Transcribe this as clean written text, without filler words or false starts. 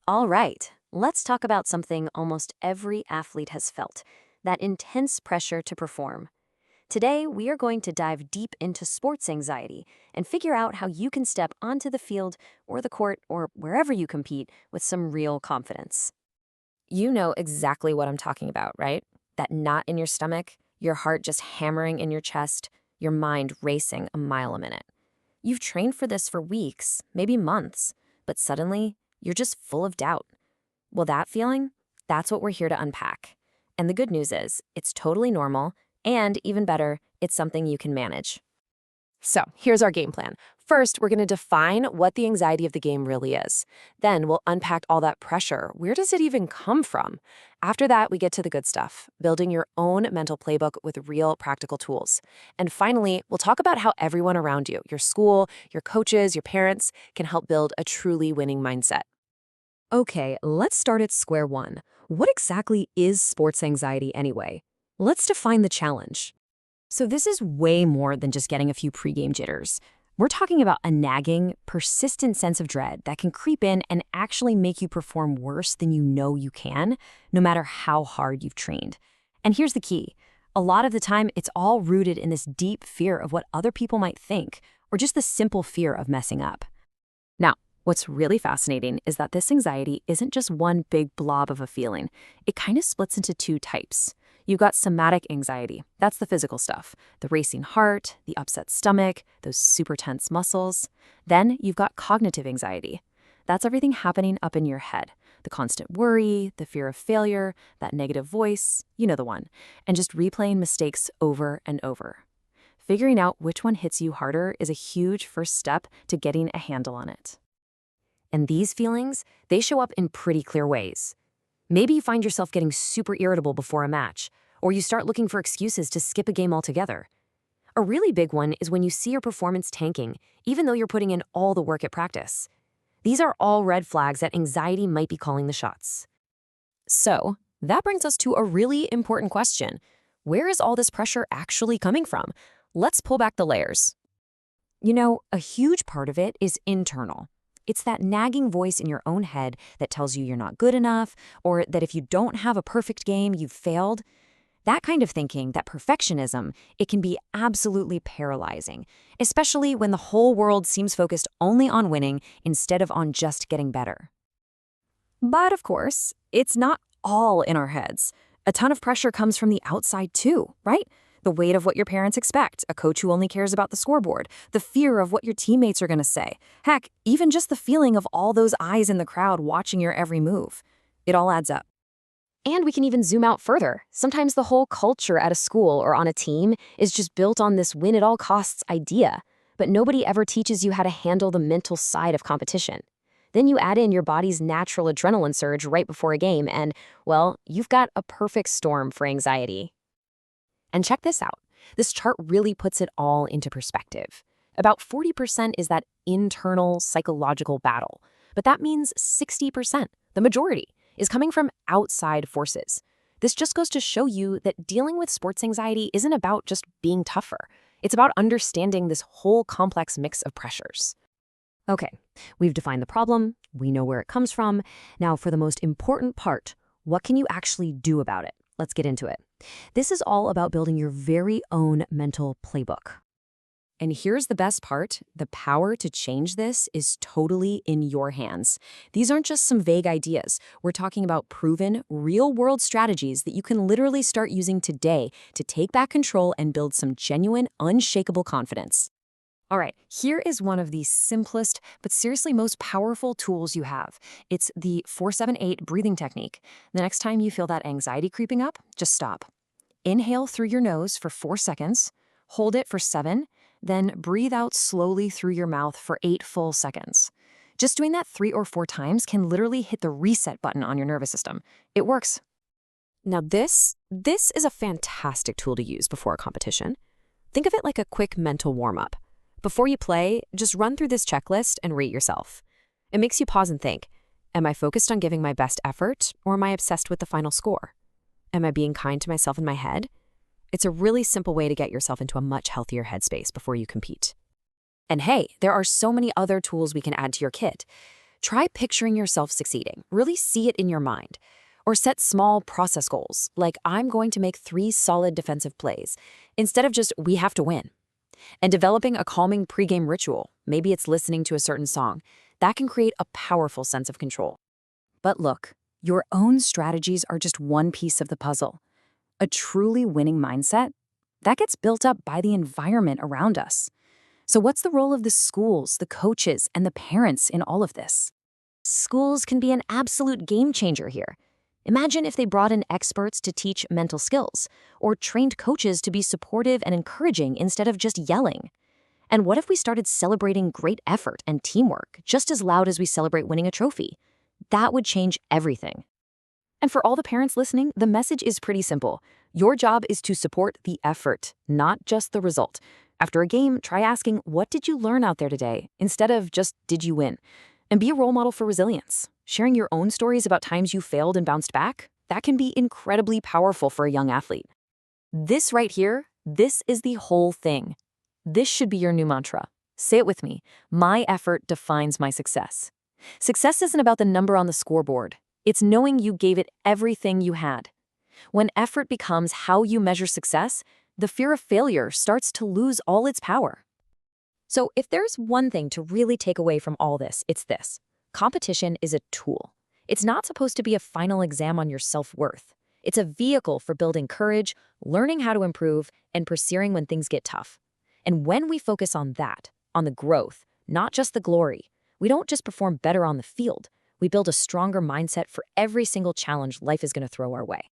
All right, let's talk about something almost every athlete has felt, that intense pressure to perform. Today, we are going to dive deep into sports anxiety and figure out how you can step onto the field or the court or wherever you compete with some real confidence. You know exactly what I'm talking about, right? That knot in your stomach, your heart just hammering in your chest, your mind racing a mile a minute. You've trained for this for weeks, maybe months, but suddenly you're just full of doubt. Well, that feeling, that's what we're here to unpack. And the good news is, it's totally normal, and even better, it's something you can manage. So, here's our game plan. First, we're going to define what the anxiety of the game really is. Then, we'll unpack all that pressure. Where does it even come from? After that, we get to the good stuff, building your own mental playbook with real practical tools. And finally, we'll talk about how everyone around you, your school, your coaches, your parents, can help build a truly winning mindset. Okay, let's start at square one. What exactly is sports anxiety anyway? Let's define the challenge. So this is way more than just getting a few pregame jitters. We're talking about a nagging, persistent sense of dread that can creep in and actually make you perform worse than you know you can, no matter how hard you've trained. And here's the key. A lot of the time, it's all rooted in this deep fear of what other people might think, or just the simple fear of messing up. Now, what's really fascinating is that this anxiety isn't just one big blob of a feeling. It kind of splits into two types. You've got somatic anxiety. That's the physical stuff. The racing heart, the upset stomach, those super tense muscles. Then you've got cognitive anxiety. That's everything happening up in your head. The constant worry, the fear of failure, that negative voice, you know the one. And just replaying mistakes over and over. Figuring out which one hits you harder is a huge first step to getting a handle on it. And these feelings, they show up in pretty clear ways. Maybe you find yourself getting super irritable before a match, or you start looking for excuses to skip a game altogether. A really big one is when you see your performance tanking, even though you're putting in all the work at practice. These are all red flags that anxiety might be calling the shots. So, that brings us to a really important question. Where is all this pressure actually coming from? Let's pull back the layers. You know, a huge part of it is internal. It's that nagging voice in your own head that tells you you're not good enough, or that if you don't have a perfect game, you've failed. That kind of thinking, that perfectionism, it can be absolutely paralyzing, especially when the whole world seems focused only on winning instead of on just getting better. But of course, it's not all in our heads. A ton of pressure comes from the outside too, right? The weight of what your parents expect, a coach who only cares about the scoreboard, the fear of what your teammates are going to say. Heck, even just the feeling of all those eyes in the crowd watching your every move. It all adds up. And we can even zoom out further. Sometimes the whole culture at a school or on a team is just built on this win-at-all-costs idea, but nobody ever teaches you how to handle the mental side of competition. Then you add in your body's natural adrenaline surge right before a game and, well, you've got a perfect storm for anxiety. And check this out. This chart really puts it all into perspective. About 40% is that internal psychological battle, but that means 60%, the majority, is coming from outside forces. This just goes to show you that dealing with sports anxiety isn't about just being tougher. It's about understanding this whole complex mix of pressures. Okay, we've defined the problem, we know where it comes from. Now for the most important part, what can you actually do about it? Let's get into it. This is all about building your very own mental playbook. And here's the best part. The power to change this is totally in your hands. These aren't just some vague ideas. We're talking about proven, real-world strategies that you can literally start using today to take back control and build some genuine, unshakable confidence. All right, here is one of the simplest, but seriously most powerful tools you have. It's the 4-7-8 breathing technique. The next time you feel that anxiety creeping up, just stop. Inhale through your nose for 4 seconds, hold it for 7, then breathe out slowly through your mouth for 8 full seconds. Just doing that 3 or 4 times can literally hit the reset button on your nervous system. It works. Now this is a fantastic tool to use before a competition. Think of it like a quick mental warm-up. Before you play, just run through this checklist and rate yourself. It makes you pause and think, am I focused on giving my best effort, or am I obsessed with the final score? Am I being kind to myself in my head? It's a really simple way to get yourself into a much healthier headspace before you compete. And hey, there are so many other tools we can add to your kit. Try picturing yourself succeeding. Really see it in your mind. Or set small process goals, like I'm going to make 3 solid defensive plays, instead of just we have to win. And developing a calming pregame ritual, maybe it's listening to a certain song, that can create a powerful sense of control. But look, your own strategies are just one piece of the puzzle. A truly winning mindset, that gets built up by the environment around us. So what's the role of the schools, the coaches, and the parents in all of this? Schools can be an absolute game changer here. Imagine if they brought in experts to teach mental skills, or trained coaches to be supportive and encouraging instead of just yelling. And what if we started celebrating great effort and teamwork just as loud as we celebrate winning a trophy? That would change everything. And for all the parents listening, the message is pretty simple. Your job is to support the effort, not just the result. After a game, try asking, what did you learn out there today, instead of just, did you win? And be a role model for resilience. Sharing your own stories about times you failed and bounced back, that can be incredibly powerful for a young athlete. This right here, this is the whole thing. This should be your new mantra. Say it with me. My effort defines my success. Success isn't about the number on the scoreboard. It's knowing you gave it everything you had. When effort becomes how you measure success, the fear of failure starts to lose all its power. So if there's one thing to really take away from all this, it's this. Competition is a tool. It's not supposed to be a final exam on your self-worth. It's a vehicle for building courage, learning how to improve, and persevering when things get tough. And when we focus on that, on the growth, not just the glory, we don't just perform better on the field. We build a stronger mindset for every single challenge life is going to throw our way.